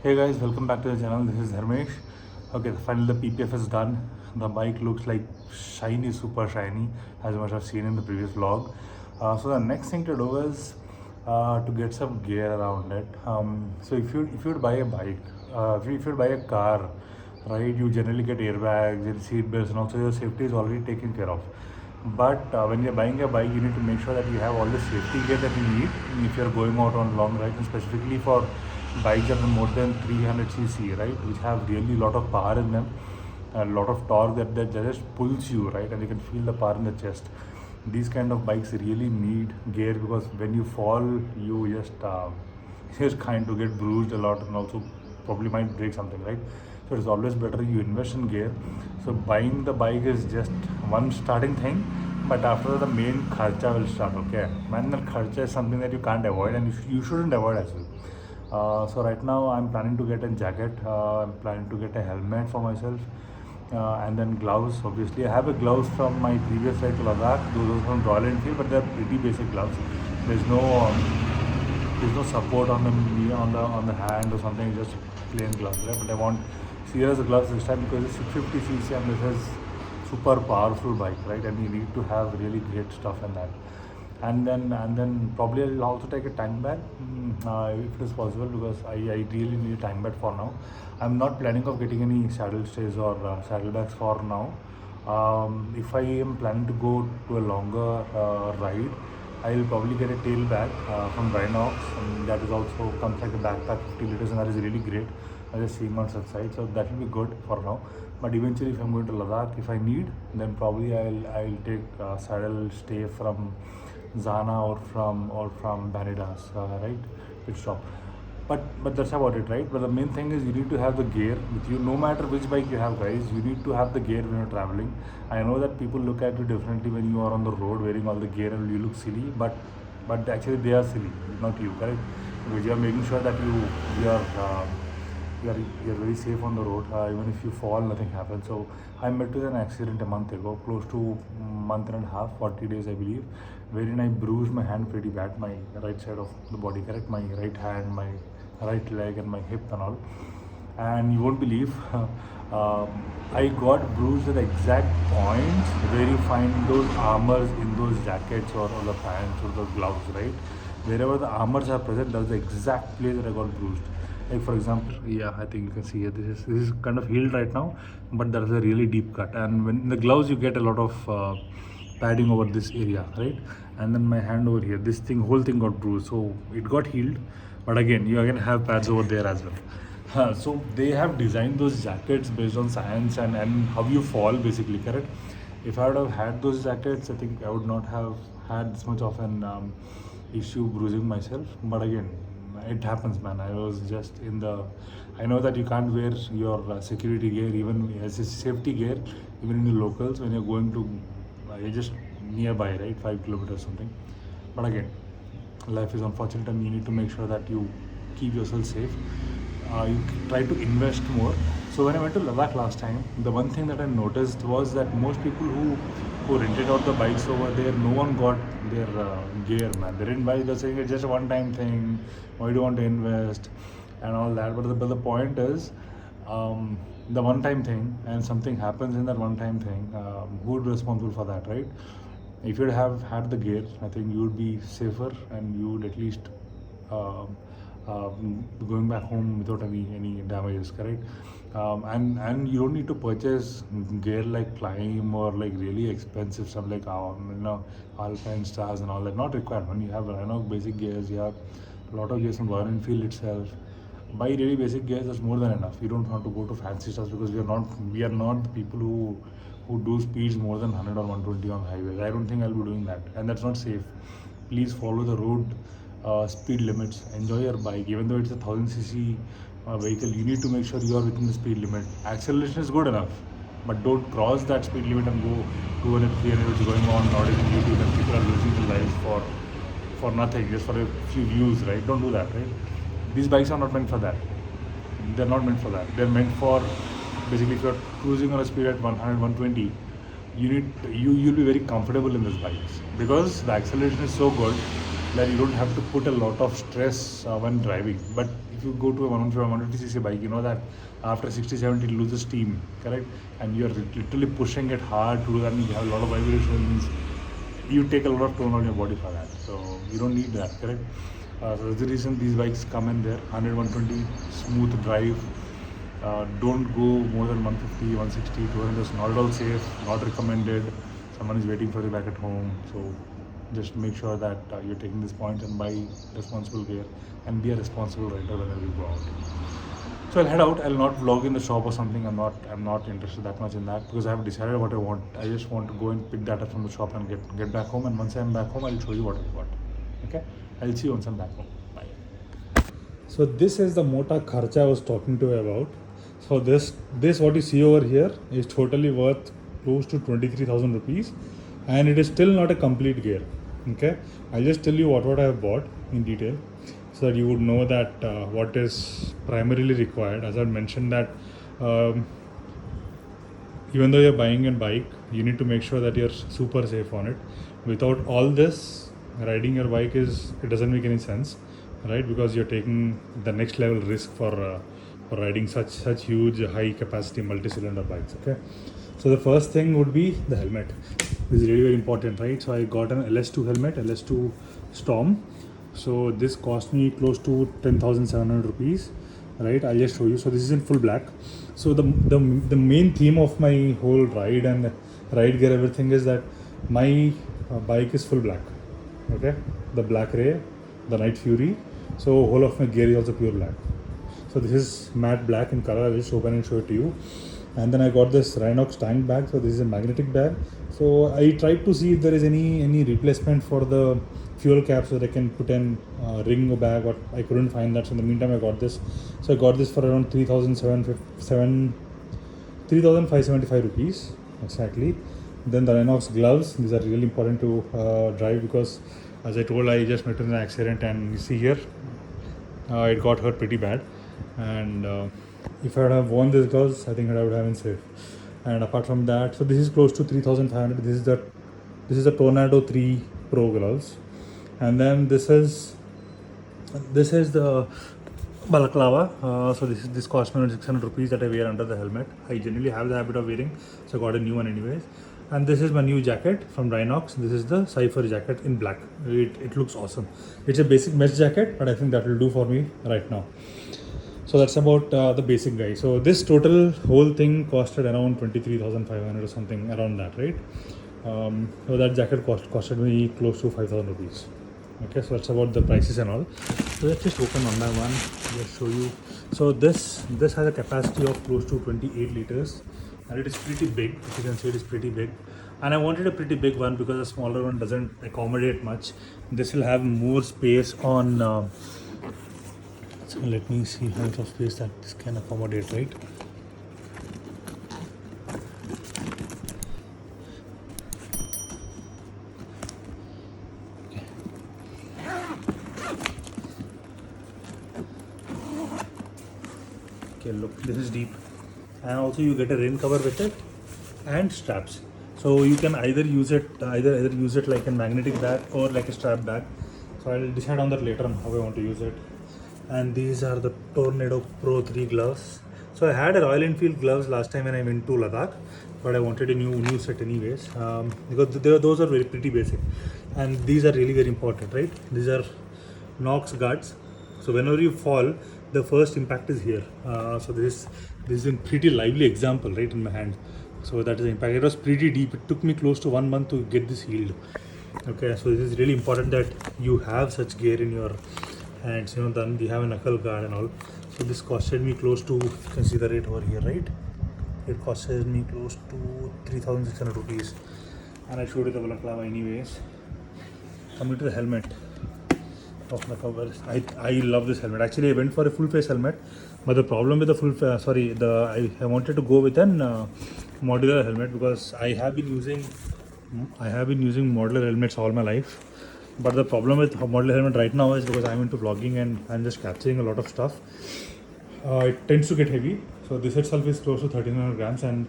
Hey guys, welcome back to the channel. This is Dharmesh. Okay, finally the PPF is done. The bike looks like shiny, super shiny, as much I've seen in the previous vlog. So the next thing to do is to get some gear around it. So if you would buy a bike, if you would buy a car, right, you generally get airbags and seat belts, and also your safety is already taken care of. But when you're buying a bike, you need to make sure that you have all the safety gear that you need if you're going out on long rides, and specifically for bikes that are more than 300 cc, right, which have really a lot of power in them, a lot of torque that just pulls you, right, and you can feel the power in the chest. These kind of bikes really need gear because when you fall, you just kind to get bruised a lot and also probably might break something, right? So it's always better you invest in gear. So buying the bike is just one starting thing, but after the main kharcha will start. Okay, man, that kharcha is something that you can't avoid and you shouldn't avoid as well. So right now I'm planning to get a jacket, I'm planning to get a helmet for myself, and then gloves. Obviously I have a gloves from my previous ride to Ladakh. Those are from Royal Enfield, but they're pretty basic gloves. There's no there's no support on the hand or something, just plain gloves, right? But I want serious gloves this time because it's 650 cc and this is super powerful bike, right? And you need to have really great stuff in that. And then probably I'll also take a tank bag, if it is possible, because I really need a tank bag for now. I'm not planning of getting any saddle stays or saddlebags for now. If I am planning to go to a longer ride, I'll probably get a tail bag from Rynox, and that is also comes like a backpack 50 liters, and that is really great. I just seeing on outside, so that will be good for now. But eventually, if I'm going to Ladakh, if I need, then probably I'll take saddle stay from Zana or from Banidas, right, pit stop. But that's about it, right? But the main thing is you need to have the gear with you, no matter which bike you have, guys. You need to have the gear when you're traveling. I know that people look at you differently when you are on the road wearing all the gear and you look silly, but actually they are silly, not you, correct? Because you are making sure that you are. You're very safe on the road. Even if you fall, nothing happens. So I met with an accident a month ago, close to month and a half, 40 days I believe, wherein I bruised my hand pretty bad, my right side of the body, correct, my right hand, my right leg, and my hip and all. And you won't believe, I got bruised at the exact point where you find those armors in those jackets or the pants or the gloves, right? Wherever the armors are present, that's the exact place that I got bruised. Like for example, yeah, I think you can see here. This is kind of healed right now, but there is a really deep cut. And when in the gloves, you get a lot of padding over this area, right? And then my hand over here, this thing, whole thing got bruised. So it got healed, but again, you again have pads over there as well. So they have designed those jackets based on science and how you fall basically, correct? If I would have had those jackets, I think I would not have had this much of an issue bruising myself. But again, it happens, man. I was just in the. I know that you can't wear your security gear, even as a safety gear, even in the locals when you're going to, you're just nearby, right, 5 kilometers something. But again, life is unfortunate, and you need to make sure that you keep yourself safe. You try to invest more. So when I went to Ladakh last time, the one thing that I noticed was that most people who rented out the bikes over there, no one got their gear, man. They didn't buy. They're saying it's just a one-time thing. Why do you want to invest and all that? But the point is, the one-time thing, and something happens in that one-time thing. Who would be responsible for that, right? If you'd have had the gear, I think you would be safer and you would at least. Going back home without any damages, correct? And you don't need to purchase gear like Climb or like really expensive stuff like Alpine Stars and all that. Not required. When you have Rynox basic gears, you have a lot of gears from Royal Enfield itself. Buy really basic gears, that's more than enough. You don't have to go to fancy stuff because we are not the people who do speeds more than 100 or 120 on highways. I don't think I'll be doing that, and that's not safe. Please follow the road speed limits. Enjoy your bike, even though it's a 1000 cc vehicle. You need to make sure you are within the speed limit. Acceleration is good enough, but don't cross that speed limit and go 200, 300, which is going on nowadays on YouTube, and people are losing their lives for nothing, just for a few views, right? Don't do that, right? These bikes are not meant for that. They're not meant for that. They're meant for basically if you're cruising on a speed at 100, 120, you'll be very comfortable in these bikes because the acceleration is so good that you don't have to put a lot of stress when driving. But if you go to a 150cc bike, you know that after 60-70 it loses steam, correct? And you're literally pushing it hard to do that, and you have a lot of vibrations. You take a lot of toll on your body for that, so you don't need that, correct? So that's the reason these bikes come in there. 100, 120, smooth drive. Don't go more than 150, 160, 200. It's not at all safe, not recommended. Someone is waiting for you back at home, so just make sure that you're taking this point and buy responsible gear and be a responsible rider whenever you go out. So I'll head out. I'll not vlog in the shop or something. I'm not interested that much in that because I have decided what I want. I just want to go and pick that up from the shop and get back home. And once I'm back home, I'll show you what I got. Okay? I'll see you once I'm back home. Bye. So this is the Mota Kharcha I was talking to you about. So this what you see over here is totally worth close to 23,000 rupees, and it is still not a complete gear. Okay, I'll just tell you what I have bought in detail, so that you would know that what is primarily required. As I mentioned that even though you're buying a bike, you need to make sure that you're super safe on it. Without all this, riding your bike it doesn't make any sense, right? Because you're taking the next level risk for riding such huge high capacity multi-cylinder bikes. Okay, so the first thing would be the helmet. This is really very important, right? So I got an LS2 helmet, LS2 Storm. So this cost me close to 10,700 rupees, right? I'll just show you. So this is in full black. So the main theme of my whole ride and ride gear, everything is that my bike is full black. Okay, the Black Ray, the Night Fury. So whole of my gear is also pure black. So this is matte black in color. I'll just open and show it to you. And then I got this Rynox tank bag. So this is a magnetic bag. So I tried to see if there is any replacement for the fuel cap so that I can put in ring bag, but I couldn't find that. So in the meantime I got this. So I got this for around 3,575 rupees exactly. Then the Rynox gloves. These are really important to drive because, as I told, I just met in an accident, and you see here it got hurt pretty bad. And if I would have worn these gloves, I think I would have been safe. And apart from that, so this is close to 3,500. This is the Tornado 3 Pro gloves, and then this is the balaclava. So this cost me around 600 rupees that I wear under the helmet. I generally have the habit of wearing, so I got a new one anyways. And this is my new jacket from Rynox. This is the Cypher jacket in black. It looks awesome. It's a basic mesh jacket, but I think that will do for me right now. So that's about the basic guy. So this total whole thing costed around 23,500 or something around that, right? So that jacket costed me close to 5,000 rupees. Okay, so that's about the prices and all. So let's just open one by one. Just show you. So this has a capacity of close to 28 liters, and it is pretty big. If you can see, it is pretty big. And I wanted a pretty big one because a smaller one doesn't accommodate much. This will have more space on. So let me see how much of space that this can accommodate, right? Okay, look, this is deep, and also you get a rain cover with it and straps. So you can either use it like a magnetic bag or like a strap bag. So I'll decide on that later on how I want to use it. And these are the Tornado Pro 3 gloves. So I had a Royal Enfield gloves last time when I went to Ladakh, but I wanted a new set anyways, because those are pretty basic, and these are really very important, right? These are Knox guards. So whenever you fall, the first impact is here. So this is a pretty lively example, right, in my hand. So that is the impact. It was pretty deep. It took me close to 1 month to get this healed. Okay, so this is really important that you have such gear in your hands. You know, then we have a knuckle guard and all. So this costed me close to, you can see the rate over here, right? It costed me close to 3,600 rupees, and I showed you the balaclava anyways. Coming to the helmet of the covers, I love this helmet. Actually, I went for a full face helmet, but the problem with the I wanted to go with an modular helmet because I have been using modular helmets all my life. But the problem with modular helmet right now is because I'm into vlogging and I'm just capturing a lot of stuff. It tends to get heavy. So this itself is close to 1,300 grams, and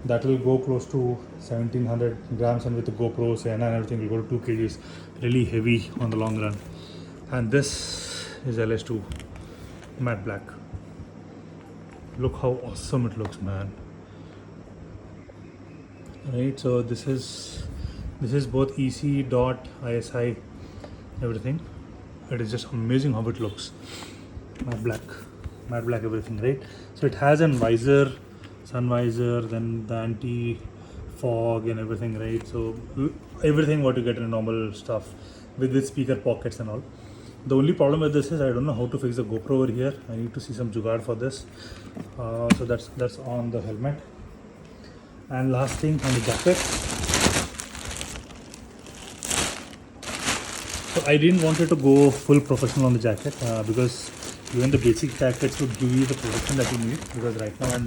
that will go close to 1700 grams, and with the GoPro, Sena and everything will go to 2 kgs. Really heavy on the long run. And this is LS2 matte black. Look how awesome it looks, man. Right, so this is both EC dot ISI everything. It is just amazing how it looks. Matte black everything, right? So it has an visor, sun visor, then the anti fog and everything, right? So everything what you get in normal stuff with speaker pockets and all. The only problem with this is I don't know how to fix the GoPro over here. I need to see some jugaad for this. So that's on the helmet. And last thing, on the jacket. So I didn't want it to go full professional on the jacket because even the basic jackets would give you the protection that you need. Because right now I'm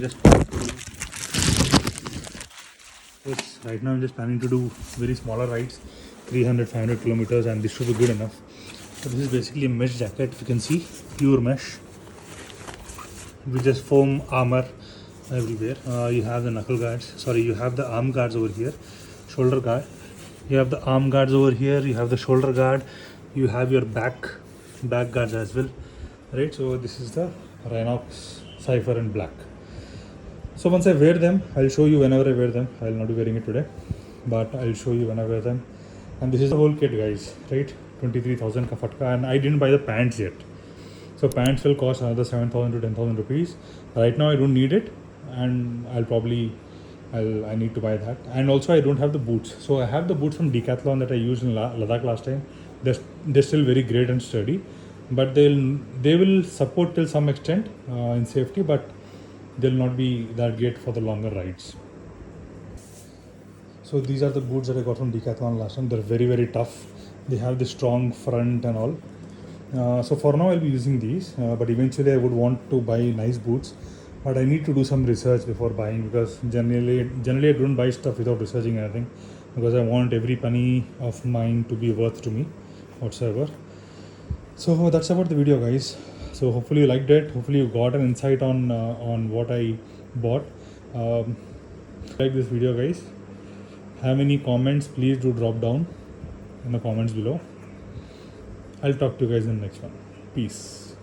just planning to do very smaller rides, 300-500 kilometers, and this should be good enough. So this is basically a mesh jacket. If you can see, pure mesh with just foam armor everywhere. You have the knuckle guards. Sorry, you have the arm guards over here, shoulder guard. You have the arm guards over here. You have the shoulder guard. You have your back guards as well, right? So this is the Rynox Cypher in black. So once I wear them, I'll show you whenever I wear them. I'll not be wearing it today, but I'll show you when I wear them. And this is the whole kit, guys, right? 23,000 ka fatka, and I didn't buy the pants yet. So pants will cost another 7,000 to 10,000 rupees. Right now I don't need it, and I need to buy that. And also I don't have the boots. So I have the boots from Decathlon that I used in Ladakh last time. They're still very great and sturdy, but they will support till some extent in safety, but they'll not be that great for the longer rides. So these are the boots that I got from Decathlon last time. They're very, very tough. They have the strong front and all. So for now I'll be using these, but eventually I would want to buy nice boots. But I need to do some research before buying, because generally I don't buy stuff without researching anything, because I want every penny of mine to be worth to me whatsoever. So that's about the video, guys. So hopefully you liked it. Hopefully you got an insight on what I bought. Like this video, guys. Have any comments, please do drop down in the comments below. I'll talk to you guys in the next one. Peace.